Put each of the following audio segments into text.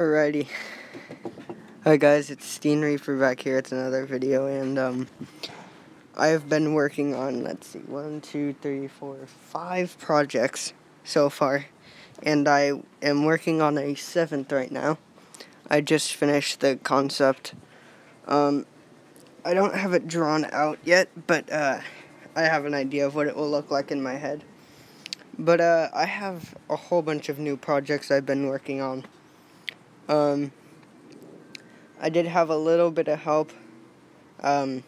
Alrighty. Hi guys, it's Steen Reaper back here. It's another video, and I have been working on, let's see, 5 projects so far, and I am working on a 7th right now. I just finished the concept. I don't have it drawn out yet, but I have an idea of what it will look like in my head. But I have a whole bunch of new projects I've been working on. I did have a little bit of help of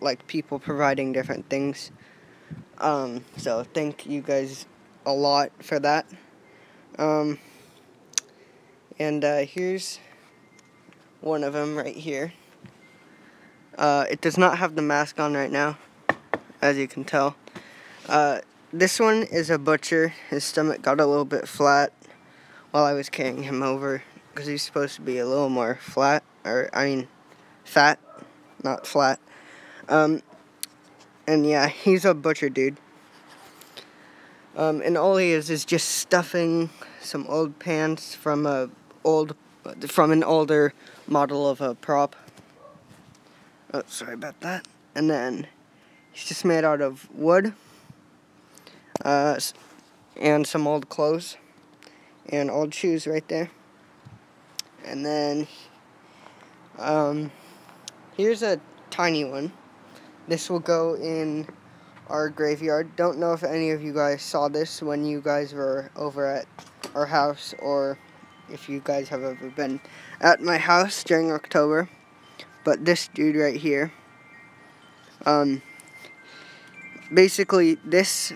like people providing different things. So thank you guys a lot for that. And here's one of them right here. It does not have the mask on right now, as you can tell. This one is a butcher. His stomach got a little bit flat while I was carrying him over, because he's supposed to be a little more flat, fat, not flat. And yeah, he's a butcher dude. And all he is just stuffing some old pants from an older model of a prop. Oh, sorry about that. And then he's just made out of wood, and some old clothes, and old shoes right there. And then, here's a tiny one. This will go in our graveyard. Don't know if any of you guys saw this when you guys were over at our house, or if you guys have ever been at my house during October. But this dude right here, basically this,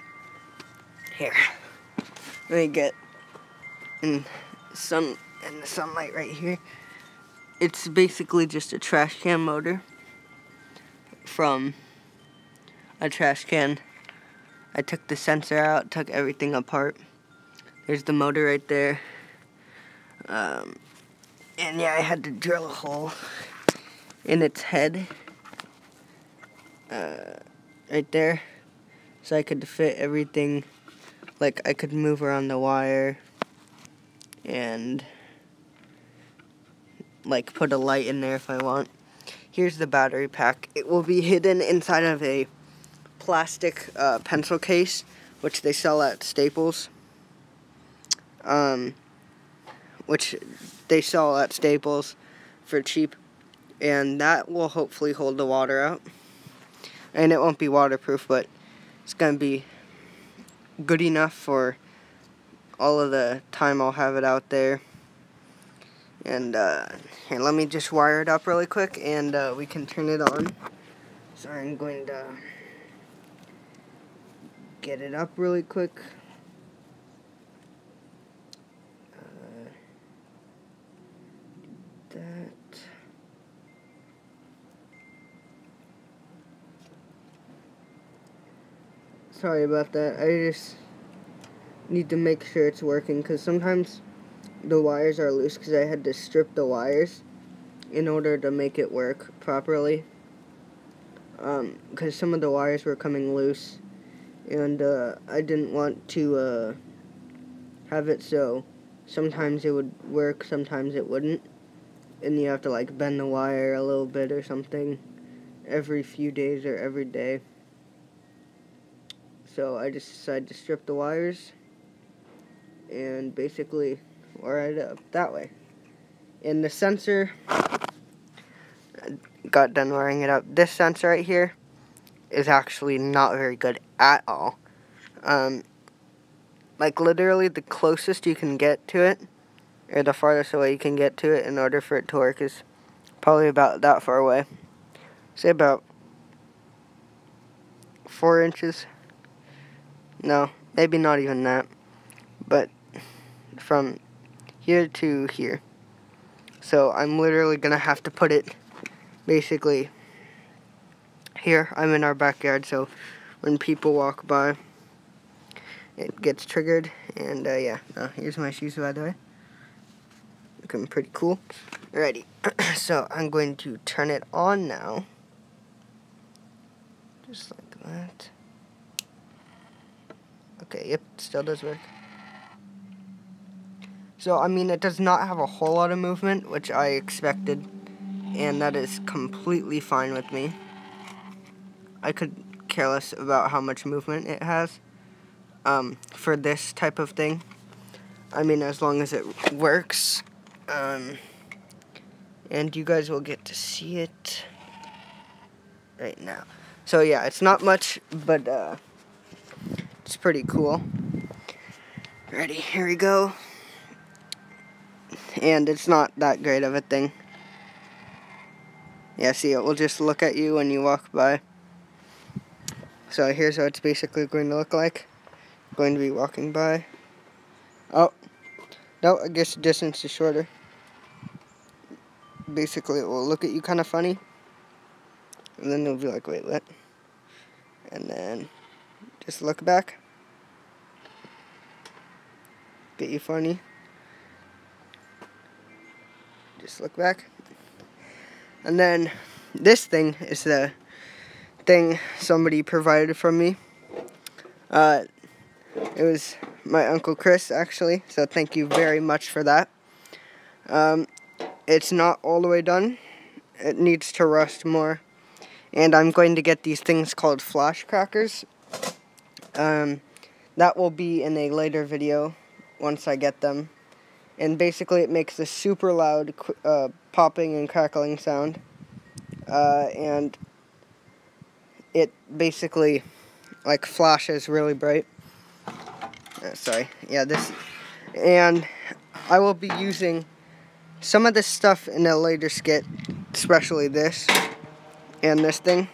here, let me get in the sunlight right here. It's basically just a trash can motor from a trash can. I took the sensor out, took everything apart. There's the motor right there. And yeah, I had to drill a hole in its head, right there, so I could fit everything. Like, I could move around the wire and like put a light in there if I want. Here's the battery pack. It will be hidden inside of a plastic pencil case, which they sell at Staples. Which they sell at Staples for cheap, and that will hopefully hold the water out. And it won't be waterproof, but it's gonna be good enough for all of the time I'll have it out there. And here, let me just wire it up really quick, and we can turn it on. So I'm going to get it up really quick. Sorry about that. I just need to make sure it's working, because sometimes the wires are loose, because I had to strip the wires in order to make it work properly. Because some of the wires were coming loose, and I didn't want to have it so sometimes it would work, sometimes it wouldn't, and you have to like bend the wire a little bit or something every few days or every day. So I just decided to strip the wires and basically wire it up that way. And the sensor, got done wiring it up. This sensor right here is actually not very good at all. Like literally the closest you can get to it, or the farthest away you can get to it in order for it to work, is probably about that far away. Say about 4 inches. No, maybe not even that. But from here to here. So I'm literally gonna have to put it basically here. I'm in our backyard, so when people walk by, it gets triggered. And yeah, here's my shoes, by the way. Looking pretty cool. Alrighty, so I'm going to turn it on now. Just like that. Okay, yep, still does work. So, I mean, it does not have a whole lot of movement, which I expected, and that is completely fine with me. I could care less about how much movement it has for this type of thing. I mean, as long as it works, and you guys will get to see it right now. So yeah, it's not much, but it's pretty cool. Ready, here we go. And it's not that great of a thing. Yeah, see, it will just look at you when you walk by. So here's what it's basically going to look like. I'm going to be walking by. Oh, no, I guess the distance is shorter. Basically, it will look at you kind of funny. And then it'll be like, wait, what? And then just look back. Get you funny. Just look back. And then this thing is the thing somebody provided from me. It was my Uncle Chris, actually, so thank you very much for that. It's not all the way done. It needs to rust more. And I'm going to get these things called flash crackers. That will be in a later video once I get them. And basically it makes a super loud popping and crackling sound. And it basically like flashes really bright. Sorry, yeah, this. And I will be using some of this stuff in a later skit, especially this and this thing.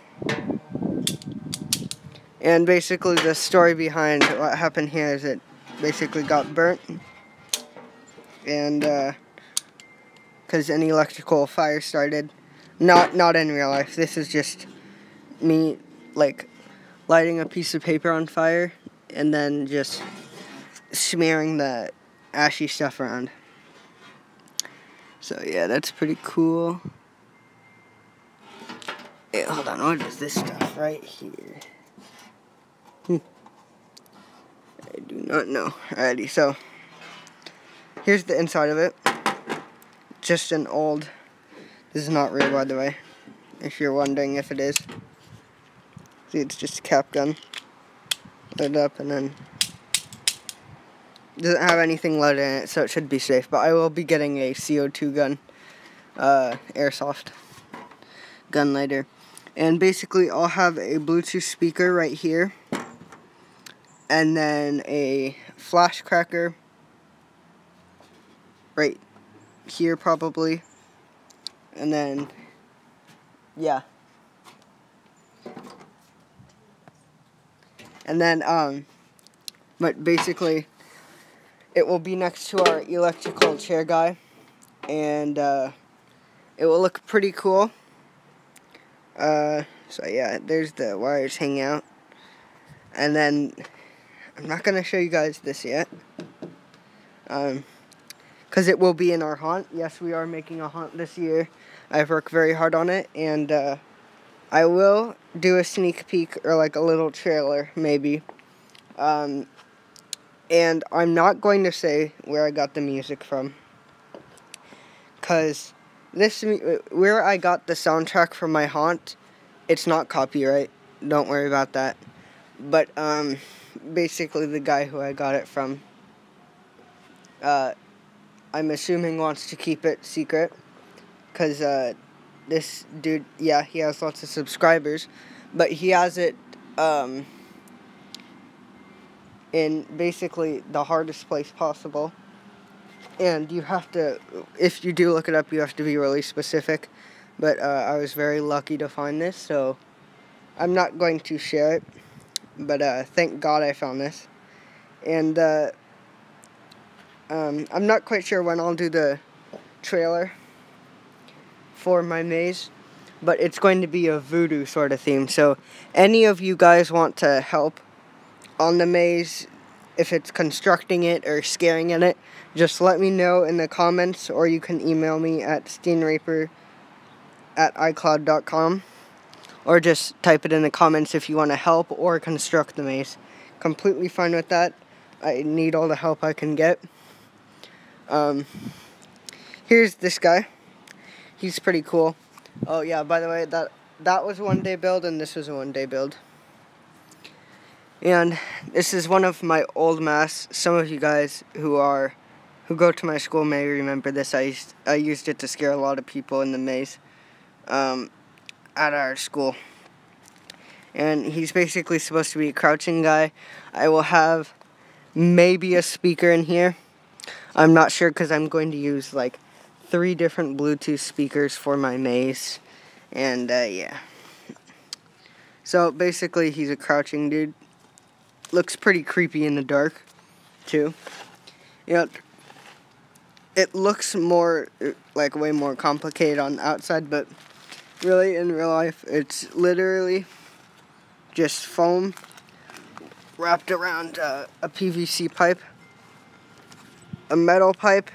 And basically the story behind what happened here is it basically got burnt. And because an electrical fire started. Not in real life. This is just me like lighting a piece of paper on fire and then just smearing the ashy stuff around. So yeah, that's pretty cool. Hey, hold on, what is this stuff right here? I do not know. Alrighty, so here's the inside of it. Just an old, this is not real, by the way, if you're wondering if it is. See, it's just a cap gun. Lit up and then doesn't have anything lead in it, so it should be safe. But I will be getting a CO2 gun, airsoft gun later. And basically I'll have a Bluetooth speaker right here. And then a flash cracker right here probably. And then, yeah. And then, but basically, it will be next to our electrical chair guy. And, it will look pretty cool. So yeah, there's the wires hanging out. And then, I'm not going to show you guys this yet. Because it will be in our haunt. Yes, we are making a haunt this year. I've worked very hard on it. And, I will do a sneak peek or like a little trailer, maybe. And I'm not going to say where I got the music from. Because where I got the soundtrack from my haunt, it's not copyright. Don't worry about that. But, basically the guy who I got it from, I'm assuming wants to keep it secret. Because, this dude, yeah, he has lots of subscribers. But he has it, in basically the hardest place possible. And you have to, if you do look it up, you have to be really specific. But I was very lucky to find this, so I'm not going to share it. But thank God I found this. And I'm not quite sure when I'll do the trailer for my maze. But it's going to be a voodoo sort of theme. So any of you guys want to help on the maze, if it's constructing it or scaring in it, just let me know in the comments, or you can email me at steenraper@icloud.com, or just type it in the comments if you want to help or construct the maze. Completely fine with that. I need all the help I can get. Here's this guy. He's pretty cool. Oh yeah, by the way, that was 1-day build and this was a 1-day build. And this is one of my old masks. Some of you guys who go to my school may remember this. I used it to scare a lot of people in the maze at our school. And he's basically supposed to be a crouching guy. I will have maybe a speaker in here. I'm not sure because I'm going to use like 3 different Bluetooth speakers for my maze. And yeah. So basically he's a crouching dude. Looks pretty creepy in the dark too. You know, it looks more like way more complicated on the outside, but really in real life it's literally just foam wrapped around a PVC pipe, a metal pipe,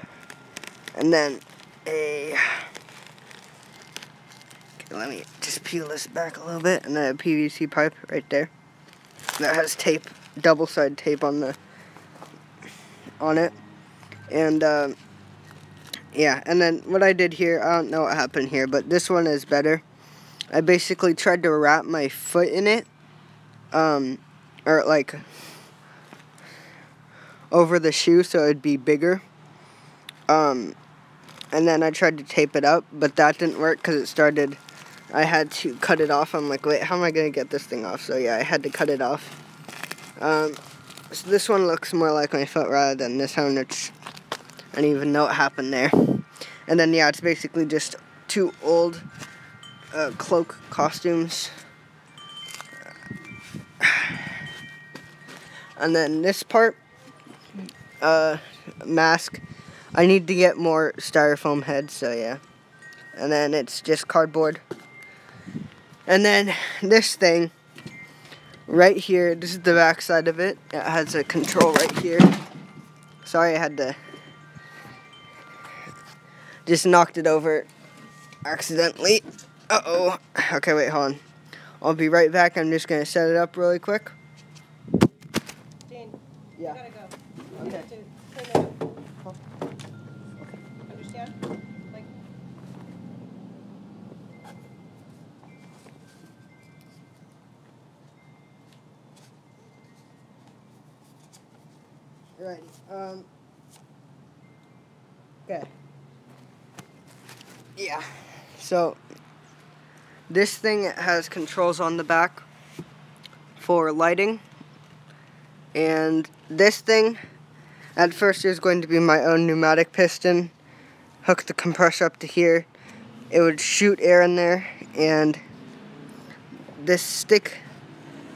and then okay, let me just peel this back a little bit, and then a PVC pipe right there that has tape, double-sided tape on it, and yeah. And then what I did here, I don't know what happened here, but this one is better. I basically tried to wrap my foot in it, or like over the shoe so it'd be bigger. And then I tried to tape it up, but that didn't work because I had to cut it off. I'm like, wait, how am I going to get this thing off? So yeah, I had to cut it off. So this one looks more like my foot rather than this one, which I don't even know what happened there. And then yeah, it's basically just 2 old cloak costumes. And then this part, mask, I need to get more styrofoam heads, so yeah. And then it's just cardboard. And then this thing, right here, this is the back side of it. It has a control right here. Sorry, I had to just knocked it over accidentally. Uh-oh. Okay, wait, hold on. I'll be right back. I'm just going to set it up really quick. Dean, yeah. You gotta go. Okay. You have to clean it up. Understand? Like. Alrighty. Okay. Yeah. So this thing has controls on the back for lighting. And this thing, at first, is going to be my own pneumatic piston. Hook the compressor up to here. It would shoot air in there, and this stick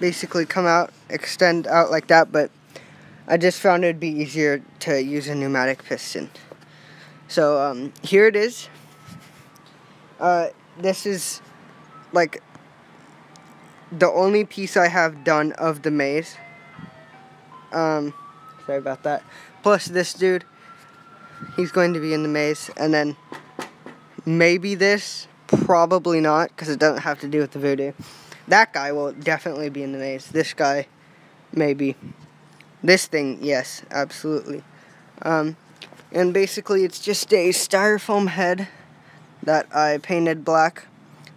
basically come out, extend out like that, but I just found it would be easier to use a pneumatic piston. So, here it is. This is, like, the only piece I have done of the maze. Sorry about that. Plus this dude, he's going to be in the maze, and then maybe this, probably not, because it doesn't have to do with the voodoo. That guy will definitely be in the maze. This guy, maybe. This thing, yes, absolutely. And basically it's just a styrofoam head that I painted black.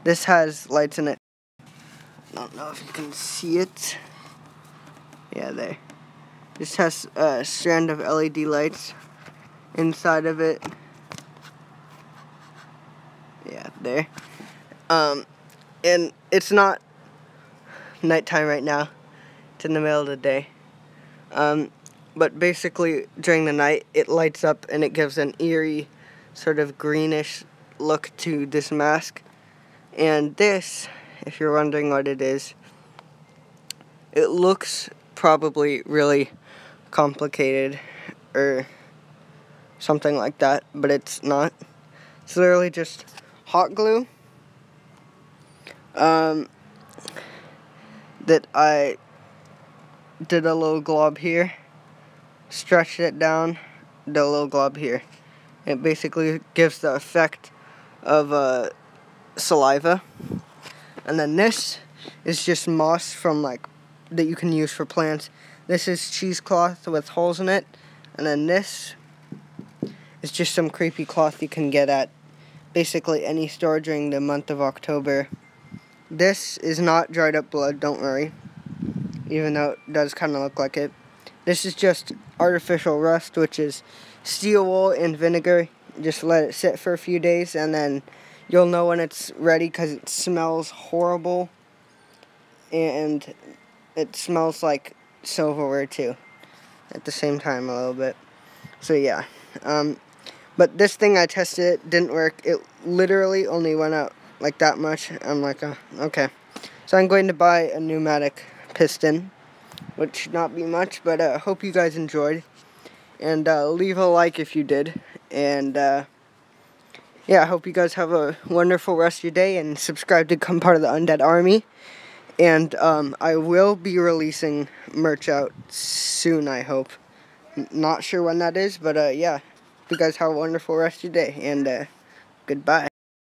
This has lights in it. I don't know if you can see it. Yeah, there. This has a strand of LED lights inside of it. Yeah, there. And it's not nighttime right now. It's in the middle of the day. But basically, during the night, it lights up and it gives an eerie, sort of greenish look to this mask. And this, if you're wondering what it is, it looks probably really complicated or something like that, but it's not. It's literally just hot glue that I did a little glob here, stretched it down, did a little glob here. It basically gives the effect of saliva. And then this is just moss from that you can use for plants. This is cheesecloth with holes in it. And then this It's just some creepy cloth you can get at basically any store during the month of October. This is not dried up blood, don't worry, even though it does kind of look like it. This is just artificial rust, which is steel wool and vinegar. Just let it sit for a few days, and then you'll know when it's ready because it smells horrible, and it smells like silverware too at the same time a little bit. So yeah, but this thing I tested, it didn't work. It literally only went out like that much. I'm like, okay. So I'm going to buy a pneumatic piston, which should not be much, but I hope you guys enjoyed. And leave a like if you did. And yeah, I hope you guys have a wonderful rest of your day, and subscribe to become part of the Undead Army. And I will be releasing merch out soon, I hope. Not sure when that is, but yeah. Hope you guys have a wonderful rest of your day, and goodbye.